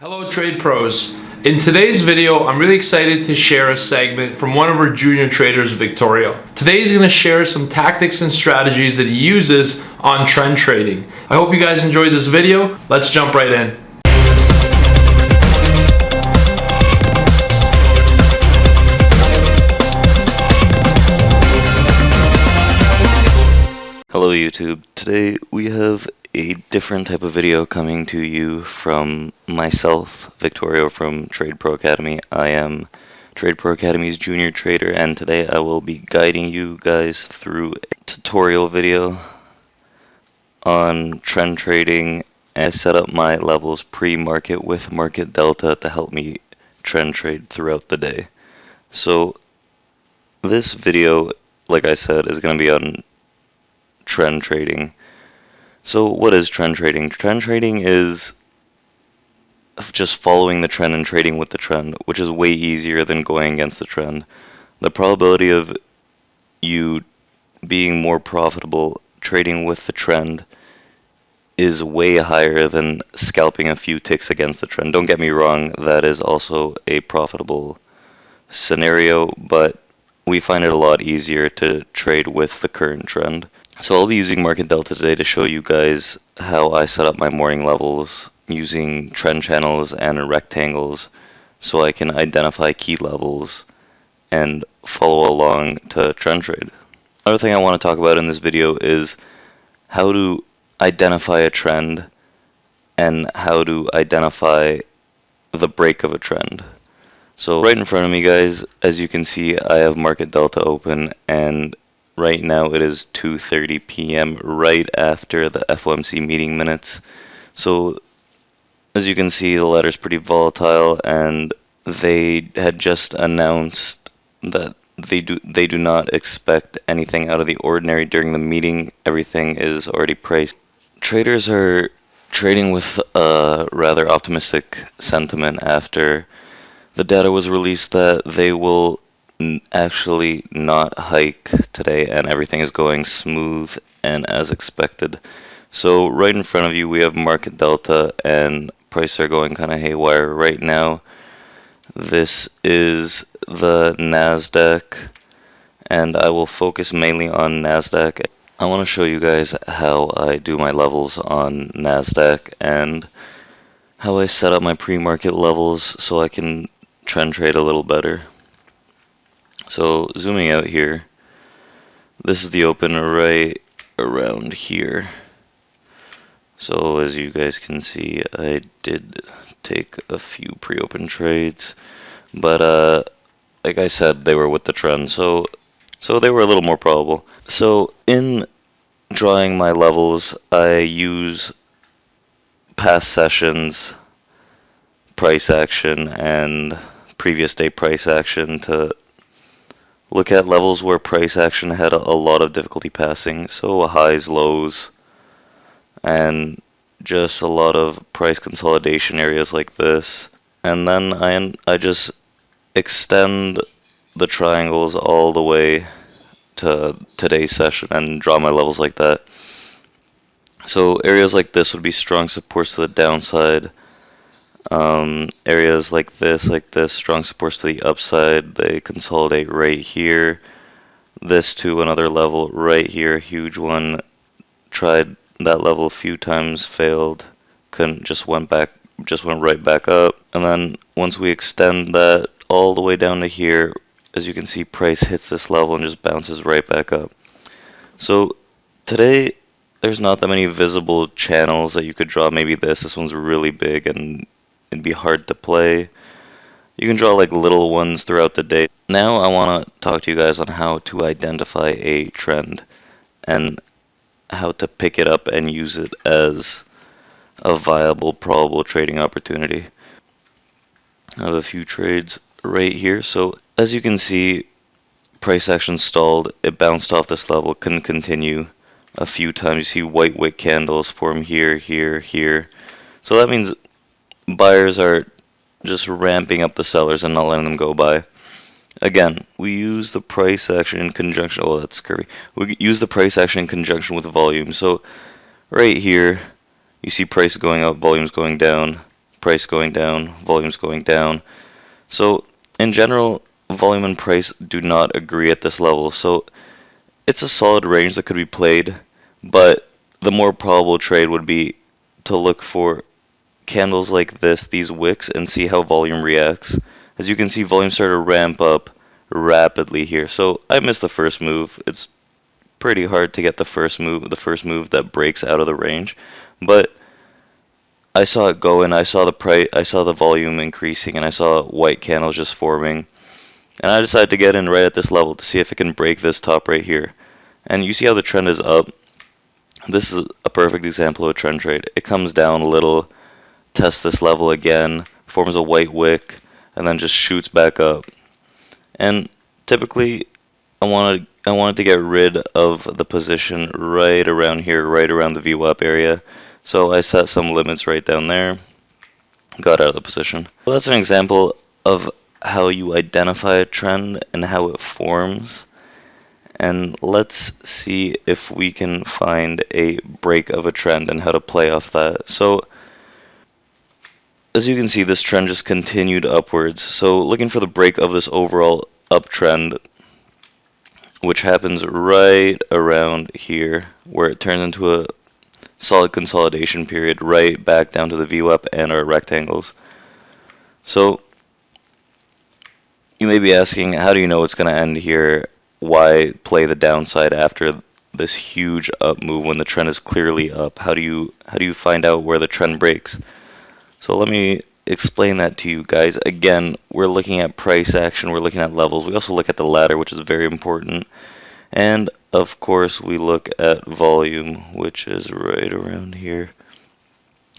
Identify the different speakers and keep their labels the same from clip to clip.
Speaker 1: Hello trade pros. In today's video, I'm really excited to share a segment from one of our junior traders, Victoria. Today he's going to share some tactics and strategies that he uses on trend trading. I hope you guys enjoyed this video. Let's jump right in.
Speaker 2: Hello YouTube. Today we have a different type of video coming to you from myself, Victoria from TRADEPRO Academy. I am TRADEPRO Academy's junior trader, and today I will be guiding you guys through a tutorial video on trend trading. I set up my levels pre-market with market delta to help me trend trade throughout the day. So this video, like I said, is going to be on trend trading. So what is trend trading? Trend trading is just following the trend and trading with the trend, which is way easier than going against the trend. The probability of you being more profitable trading with the trend is way higher than scalping a few ticks against the trend. Don't get me wrong, that is also a profitable scenario, but we find it a lot easier to trade with the current trend. So I'll be using market delta today to show you guys how I set up my morning levels using trend channels and rectangles so I can identify key levels and follow along to trend trade. Another thing I want to talk about in this video is how to identify a trend and how to identify the break of a trend. So right in front of me, guys, as you can see, I have market delta open, and right now it is 2:30 p.m. right after the FOMC meeting minutes. So as you can see, the ladder's pretty volatile, and they had just announced that they do not expect anything out of the ordinary during the meeting. Everything is already priced. Traders are trading with a rather optimistic sentiment after the data was released that they will actually not hike today, and everything is going smooth and as expected. So right in front of you we have market delta, and prices are going kind of haywire right now. This is the Nasdaq, and I will focus mainly on Nasdaq. I want to show you guys how I do my levels on Nasdaq and how I set up my pre-market levels so I can trend trade a little better. So zooming out here, this is the open right around here. So as you guys can see, I did take a few pre-open trades, but like I said, they were with the trend, so they were a little more probable. So in drawing my levels, I use past sessions price action and previous day price action to look at levels where price action had a lot of difficulty passing, so highs, lows, and just a lot of price consolidation areas like this. And then I just extend the triangles all the way to today's session and draw my levels like that. So areas like this would be strong supports to the downside. Areas like this, strong supports to the upside. They consolidate right here. This to another level right here, huge one. Tried that level a few times, failed. Couldn't, just went right back up. And then once we extend that all the way down to here, as you can see, price hits this level and just bounces right back up. So today there's not that many visible channels that you could draw. Maybe this one's really big and it'd be hard to play. You can draw like little ones throughout the day. Now I want to talk to you guys on how to identify a trend and how to pick it up and use it as a viable, probable trading opportunity. I have a few trades right here. So as you can see, price action stalled. It bounced off this level, couldn't continue a few times. You see white wick candles form here, here, here. So that means buyers are just ramping up the sellers and not letting them go by. Again, we use the price action in conjunction. Oh, that's curvy. We use the price action in conjunction with volume. So right here, you see price going up, volume's going down. price going down, volume's going down. So in general, volume and price do not agree at this level. So it's a solid range that could be played, but the more probable trade would be to look for candles like this, these wicks, and see how volume reacts. As you can see, volume started to ramp up rapidly here. So I missed the first move. It's pretty hard to get the first move that breaks out of the range, but I saw it go and I saw the volume increasing, and I saw white candles just forming. And I decided to get in right at this level to see if it can break this top right here. And you see how the trend is up. This is a perfect example of a trend trade. It comes down a little, tests this level again, forms a white wick, and then just shoots back up. And typically, I wanted to get rid of the position right around here, right around the VWAP area. So I set some limits right down there, got out of the position. So that's an example of how you identify a trend and how it forms. And let's see if we can find a break of a trend and how to play off that. So as you can see, this trend just continued upwards. So looking for the break of this overall uptrend, which happens right around here, where it turns into a solid consolidation period right back down to the VWAP and our rectangles. So you may be asking, how do you know it's going to end here? Why play the downside after this huge up move when the trend is clearly up? How do you find out where the trend breaks? So let me explain that to you guys. Again, we're looking at price action, we're looking at levels. We also look at the ladder, which is very important. And of course, we look at volume, which is right around here.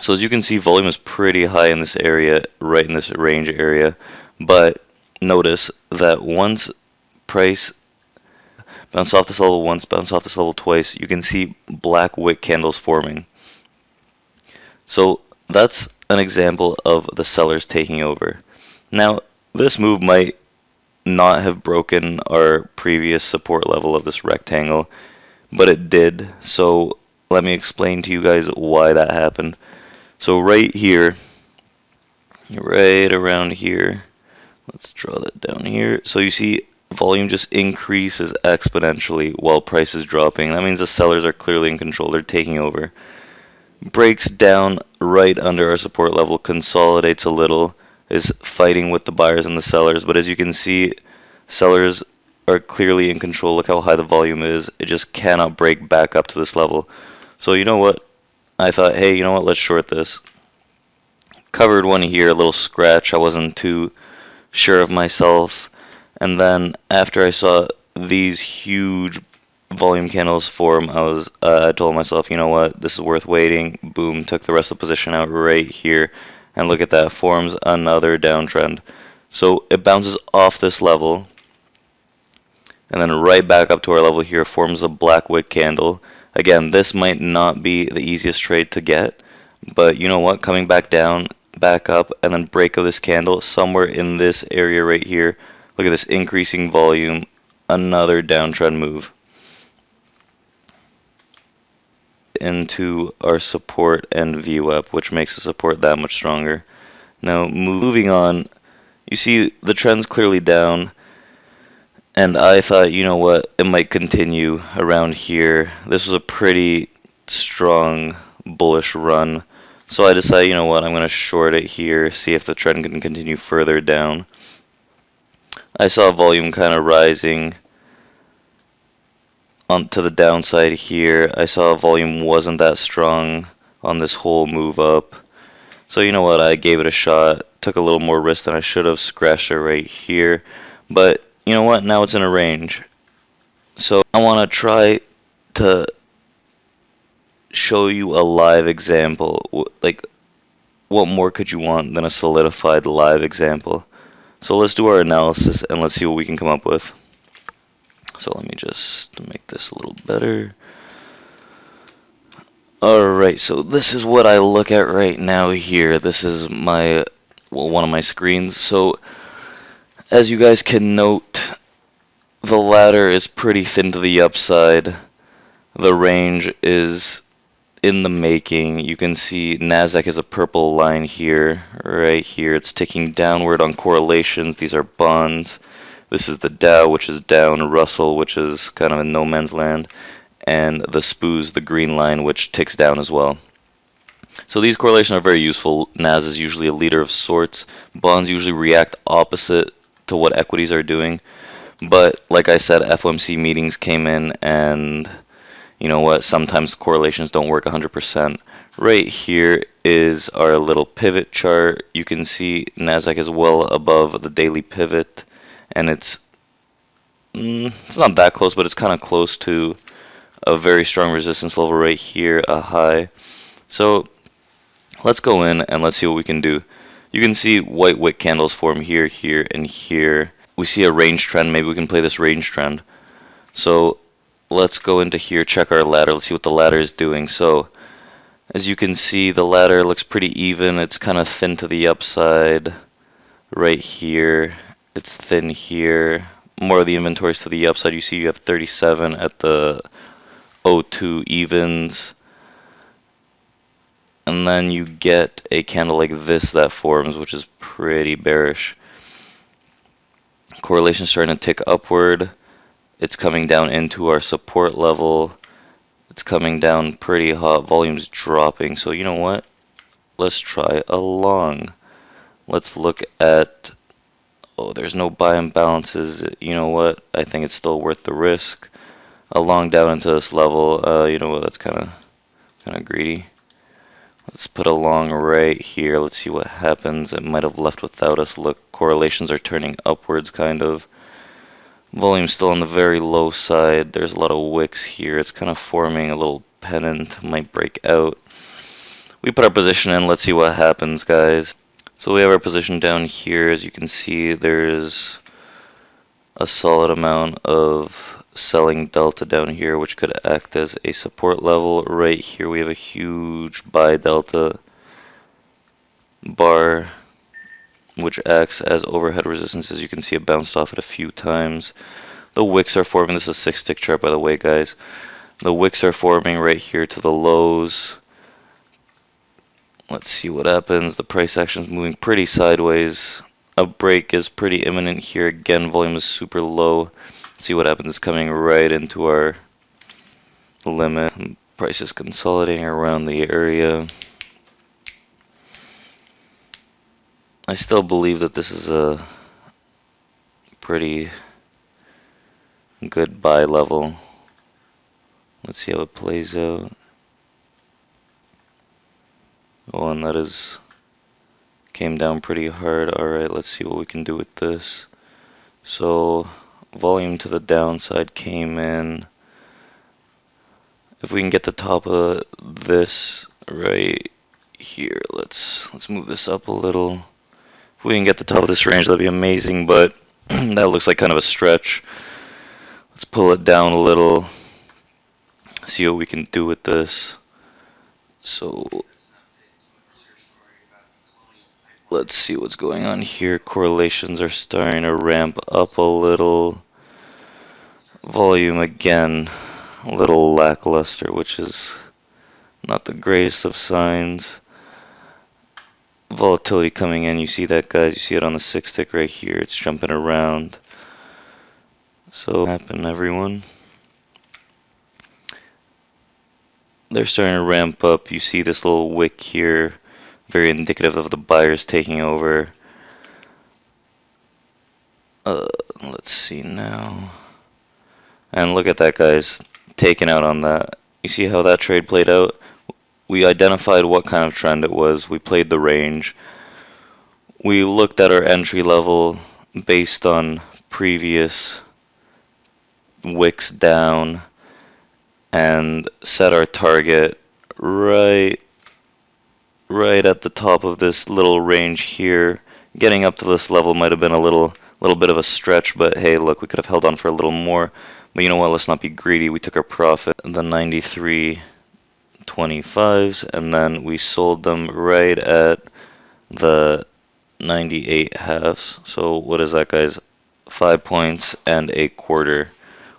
Speaker 2: So as you can see, volume is pretty high in this area, right in this range area. But notice that once price bounce off this level once, bounce off this level twice, you can see black wick candles forming. So that's an example of the sellers taking over. Now, this move might not have broken our previous support level of this rectangle, but it did. So let me explain to you guys why that happened. So right here, right around here, let's draw that down here. So you see volume just increases exponentially while price is dropping. That means the sellers are clearly in control. They're taking over. Breaks down right under our support level, consolidates a little, is fighting with the buyers and the sellers. But as you can see, sellers are clearly in control. Look how high the volume is. It just cannot break back up to this level. So you know what? I thought, hey, you know what? Let's short this. Covered one here, a little scratch. I wasn't too sure of myself. And then after I saw these huge volume candles form, I told myself, you know what, this is worth waiting. Boom, took the rest of the position out right here, and look at that, forms another downtrend. So it bounces off this level, and then right back up to our level here, forms a black wick candle. Again, this might not be the easiest trade to get, but you know what, coming back down, back up, and then break of this candle somewhere in this area right here. Look at this increasing volume, another downtrend move into our support and VWAP, which makes the support that much stronger. Now moving on, you see the trend's clearly down, and I thought, you know what, it might continue around here. This was a pretty strong bullish run, so I decided, you know what, I'm going to short it here, see if the trend can continue further down. I saw volume kind of rising onto the downside here. I saw volume wasn't that strong on this whole move up. So you know what, I gave it a shot. Took a little more risk than I should have. Scratched it right here. But you know what, now it's in a range. So I want to try to show you a live example. Like, what more could you want than a solidified live example? So let's do our analysis and let's see what we can come up with. So let me just make this a little better. Alright, so this is what I look at right now here. This is my, one of my screens. So as you guys can note, the ladder is pretty thin to the upside. The range is in the making. You can see Nasdaq is a purple line here, right here. It's ticking downward on correlations. These are bonds. This is the Dow, which is down, Russell, which is kind of in no man's land, and the SPOOs, the green line, which ticks down as well. So these correlations are very useful. NAS is usually a leader of sorts. Bonds usually react opposite to what equities are doing. But like I said, FOMC meetings came in, and you know what? Sometimes correlations don't work 100%. Right here is our little pivot chart. You can see Nasdaq is well above the daily pivot, and it's not that close, but it's kind of close to a very strong resistance level right here, a high. So let's go in and let's see what we can do. You can see white wick candles form here, here, and here. We see a range trend. Maybe we can play this range trend. So let's go into here, check our ladder. Let's see what the ladder is doing. So as you can see, the ladder looks pretty even. It's kind of thin to the upside right here. It's thin here. More of the inventories to the upside. You see you have 37 at the 02 evens. And then you get a candle like this that forms, which is pretty bearish. Correlation starting to tick upward. It's coming down into our support level. It's coming down pretty hot. Volume's dropping. So you know what? Let's try a long. Let's look at... Oh, there's no buy imbalances. You know what? I think it's still worth the risk. A long down into this level. You know what? That's kind of greedy. Let's put a long right here. Let's see what happens. It might have left without us. Look, correlations are turning upwards, kind of. Volume's still on the very low side. There's a lot of wicks here. It's kind of forming a little pennant. Might break out. We put our position in. Let's see what happens, guys. So we have our position down here. As you can see, there's a solid amount of selling delta down here, which could act as a support level. Right here we have a huge buy delta bar, which acts as overhead resistance. As you can see, it bounced off it a few times. The wicks are forming. This is a 6-tick chart, by the way, guys. The wicks are forming right here to the lows. Let's see what happens. The price action is moving pretty sideways. A break is pretty imminent here. Again, volume is super low. Let's see what happens. It's coming right into our limit. Price is consolidating around the area. I still believe that this is a pretty good buy level. Let's see how it plays out. Oh, and that is came down pretty hard. Alright, let's see what we can do with this. So volume to the downside came in. If we can get the top of this right here, let's move this up a little. If we can get the top of this range, that'd be amazing, but that looks like kind of a stretch. Let's pull it down a little, see what we can do with this. So let's see what's going on here. Correlations are starting to ramp up a little. Volume again, a little lackluster, which is not the greatest of signs. Volatility coming in, you see that, guys? You see it on the 6-tick right here. It's jumping around. So happen, everyone. They're starting to ramp up. You see this little wick here, very indicative of the buyers taking over. Let's see now. And look at that, guys, taken out on that. You see how that trade played out? We identified what kind of trend it was. We played the range. We looked at our entry level based on previous wicks down and set our target right at the top of this little range here. Getting up to this level might have been a little bit of a stretch, but hey, look, we could have held on for a little more. But you know what? Let's not be greedy. We took our profit, the 93.25s, and then we sold them right at the 98 halves. So what is that, guys? 5 points and a quarter,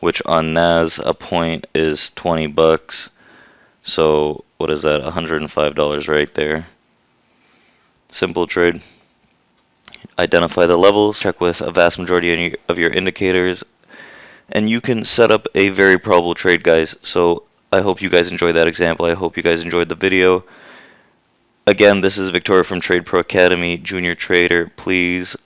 Speaker 2: which on NAS a point is $20. So what is that? $105 right there. Simple trade. Identify the levels, check with a vast majority of your indicators, and you can set up a very probable trade, guys. So I hope you guys enjoyed that example. I hope you guys enjoyed the video. Again, this is Victoria from TRADEPRO Academy, Junior Trader. Please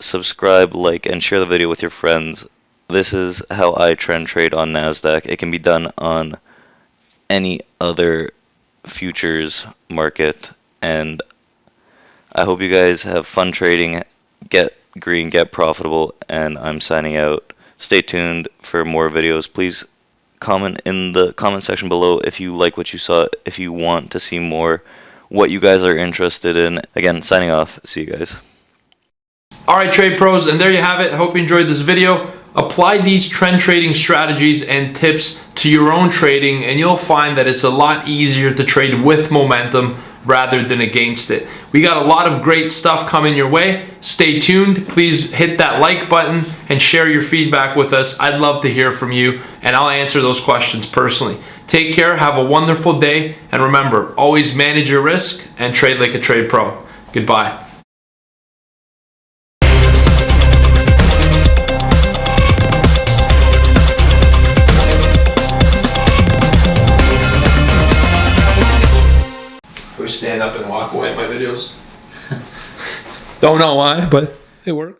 Speaker 2: subscribe, like, and share the video with your friends. This is how I trend trade on Nasdaq. It can be done on any other futures market, and I hope you guys have fun trading, get green, get profitable, and I'm signing out. Stay tuned for more videos. Please comment in the comment section below if you like what you saw, if you want to see more, what you guys are interested in. Again, signing off. See you guys.
Speaker 1: Alright, trade pros, and there you have it. I hope you enjoyed this video. Apply these trend trading strategies and tips to your own trading, and you'll find that it's a lot easier to trade with momentum rather than against it. We got a lot of great stuff coming your way. Stay tuned. Please hit that like button and share your feedback with us. I'd love to hear from you, and I'll answer those questions personally. Take care, have a wonderful day, and remember, always manage your risk and trade like a trade pro. Goodbye. Stand up and walk away at my videos. Don't know why, but it works.